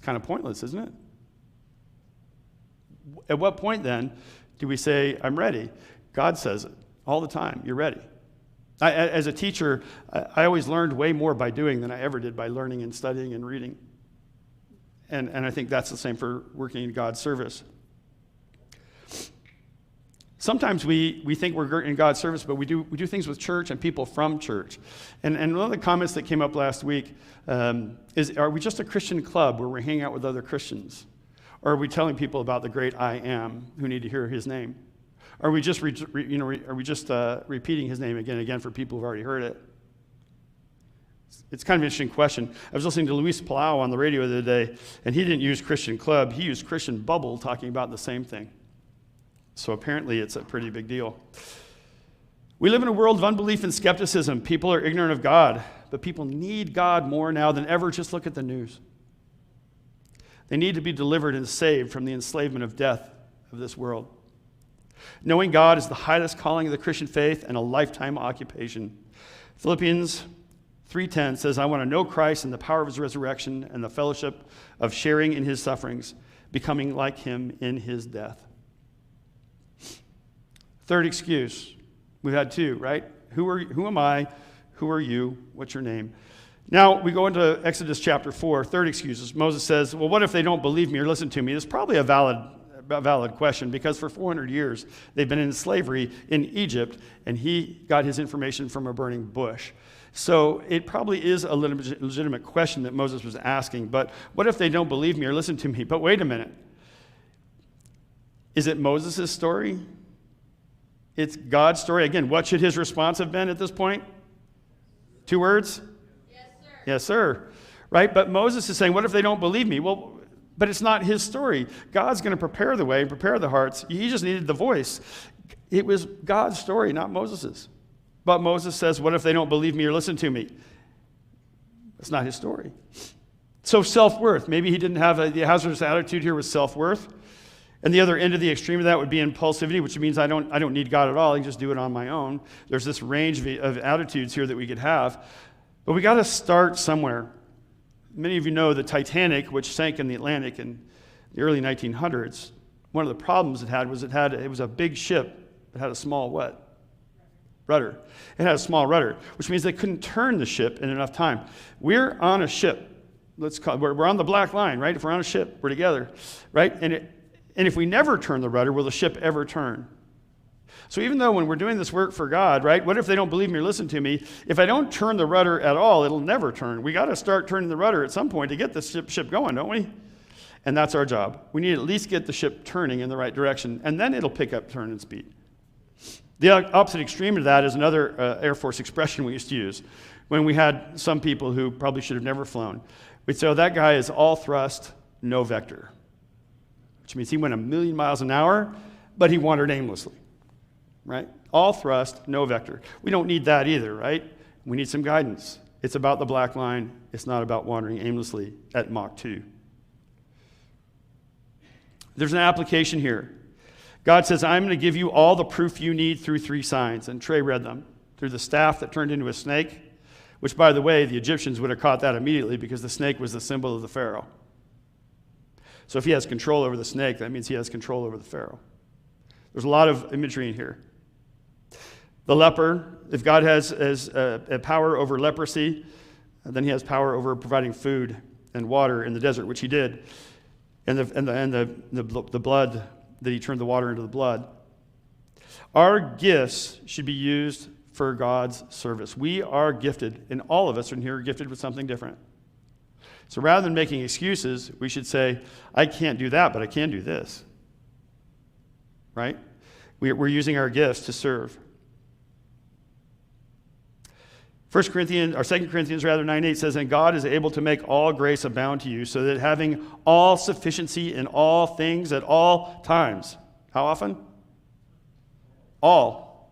kind of pointless, isn't it? At what point then do we say, I'm ready? God says it all the time. You're ready. As a teacher, I always learned way more by doing than I ever did by learning and studying and reading. And I think that's the same for working in God's service. Sometimes we think we're in God's service, but we do things with church and people from church. And one of the comments that came up last week is, are we just a Christian club where we're hanging out with other Christians? Or are we telling people about the great I am who need to hear his name? Are we just repeating his name again and again for people who've already heard it? It's kind of an interesting question. I was listening to Luis Palau on the radio the other day, and he didn't use Christian club. He used Christian bubble, talking about the same thing. So apparently it's a pretty big deal. We live in a world of unbelief and skepticism. People are ignorant of God, but people need God more now than ever. Just look at the news. They need to be delivered and saved from the enslavement of death of this world. Knowing God is the highest calling of the Christian faith and a lifetime occupation. Philippians 3:10 says, I want to know Christ and the power of his resurrection and the fellowship of sharing in his sufferings, becoming like him in his death. Third excuse. We've had two, right? Who am I? Who are you? What's your name? Now we go into Exodus chapter 4. Third excuse. Moses says, well, what if they don't believe me or listen to me? It's probably a valid question, because for 400 years they've been in slavery in Egypt, and he got his information from a burning bush. So it probably is a legitimate question that Moses was asking. But what if they don't believe me or listen to me? But wait a minute. Is it Moses' story? It's God's story. Again, what should his response have been at this point? 2 words? Yes, sir. Yes, sir. Right? But Moses is saying, what if they don't believe me? Well, but it's not his story. God's going to prepare the way and prepare the hearts. He just needed the voice. It was God's story, not Moses's. But Moses says, what if they don't believe me or listen to me? That's not his story. So self-worth. Maybe he didn't have the hazardous attitude here with self-worth. And the other end of the extreme of that would be impulsivity, which means I don't need God at all. I can just do it on my own. There's this range of attitudes here that we could have. But we got to start somewhere. Many of you know the Titanic, which sank in the Atlantic in the early 1900s. One of the problems it had was it was a big ship that had a small what? Rudder. It had a small rudder, which means they couldn't turn the ship in enough time. We're on a ship. We're on the black line, right? If we're on a ship, we're together, right? And if we never turn the rudder, will the ship ever turn? So even though when we're doing this work for God, right, what if they don't believe me or listen to me? If I don't turn the rudder at all, it'll never turn. We got to start turning the rudder at some point to get the ship going, don't we? And that's our job. We need to at least get the ship turning in the right direction, and then it'll pick up turn and speed. The opposite extreme of that is another Air Force expression we used to use when we had some people who probably should have never flown. We'd say, oh, that guy is all thrust, no vector, which means he went 1,000,000 miles an hour, but he wandered aimlessly, right? All thrust, no vector. We don't need that either, right? We need some guidance. It's about the black line. It's not about wandering aimlessly at Mach 2. There's an application here. God says, I'm going to give you all the proof you need through 3 signs. And Trey read them. Through the staff that turned into a snake, which, by the way, the Egyptians would have caught that immediately because the snake was the symbol of the Pharaoh. So if he has control over the snake, that means he has control over the Pharaoh. There's a lot of imagery in here. The leper, if God has a power over leprosy, then he has power over providing food and water in the desert, which he did. And the blood, that he turned the water into the blood. Our gifts should be used for God's service. We are gifted, and all of us in here are gifted with something different. So rather than making excuses, we should say, I can't do that, but I can do this. Right? We're using our gifts to serve. 2 Corinthians 9:8 says, and God is able to make all grace abound to you, so that having all sufficiency in all things at all times. How often? All